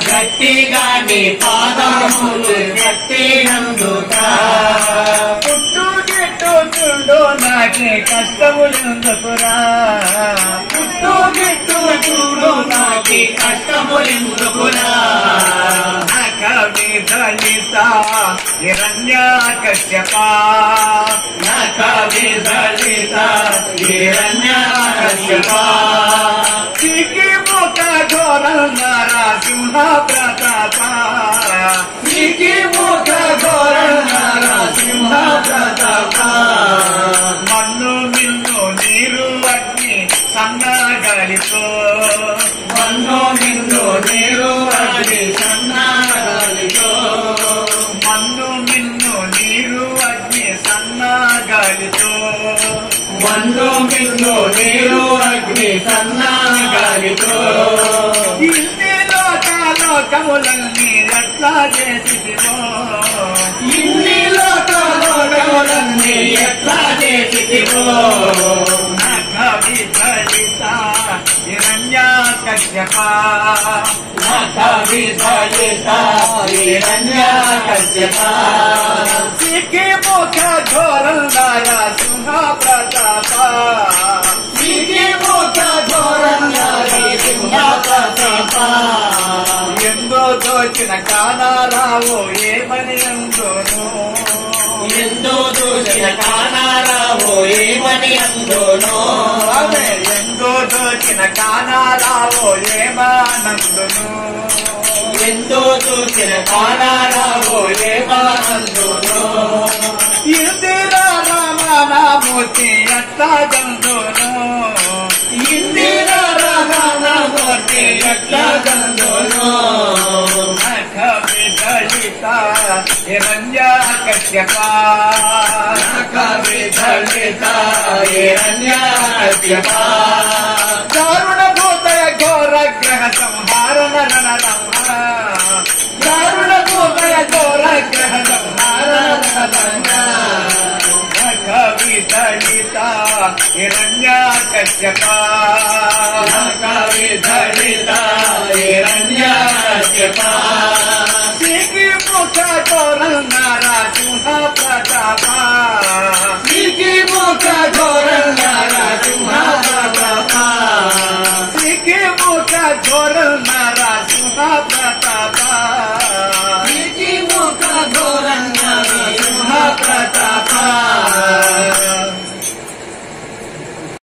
గట్టిగాని పాదములు గట్టినందుకా పుట్టు గిట్టు చూడు నాకే కష్టములెందుకురా పుట్టు గిట్టు చూడు నాకి కష్టములెందుకురా దళిత హిరణ్యకశ్యపా దళిత హిరణ్యకశ్యపా సికి ముఖ ఘోర నరసింహ ప్రతాప సికి ముఖ ఘోర నరసింహ ప్రతాప మన్ను మిన్ను నీరు అగ్ని సన్నగలితో మన్ను నిన్ను నీరు అగ్ని సన్నగలితో మన్ను మిన్ను నీరు అగ్ని సన్నగలితో మన్ను మిన్ను నీరు అగ్ని సన్నగలితో ఇన్ని లోకములన్నీ ఎట్లా చేసివో ఇన్ని లోకములన్నీ ఎట్లా చేసివో దళిత హిరణ్యకశ్యపా దళిత హిరణ్యకశ్యపా సికి ముఖ ఘోర నరసింహ ప్రతాప సికి ముఖ ఘోర నరసింహ ప్రతాప ఎందో దోచిన కానారావు ఏమని అందును ఎందో దోచిన కానారావు ఏమని అందును ఆమె ఎందో దోచిన కానారావు ఏమానందును ఎందో దోచిన కానారావు ఏమానందును ఇందిరా రామనామూర్తి ఎట్లా గందును ఇందిరా రామనామూర్తి ఎట్లా గందును దళిత హిరణ్యకశ్యపా దళిత హిరణ్యకశ్యపా దారుణ భూతయ ఘోర గ్రహ సంహారణ రణరంహ దారుణ భూతయ ఘోర గ్రహ సంహారణ దళిత హిరణ్యకశ్యపా దళిత హిరణ్యకశ్యపా సికి ముఖ ఘోర నరసింహ ప్రతాప సికి ముఖ ఘోర నరసింహ ప్రతాప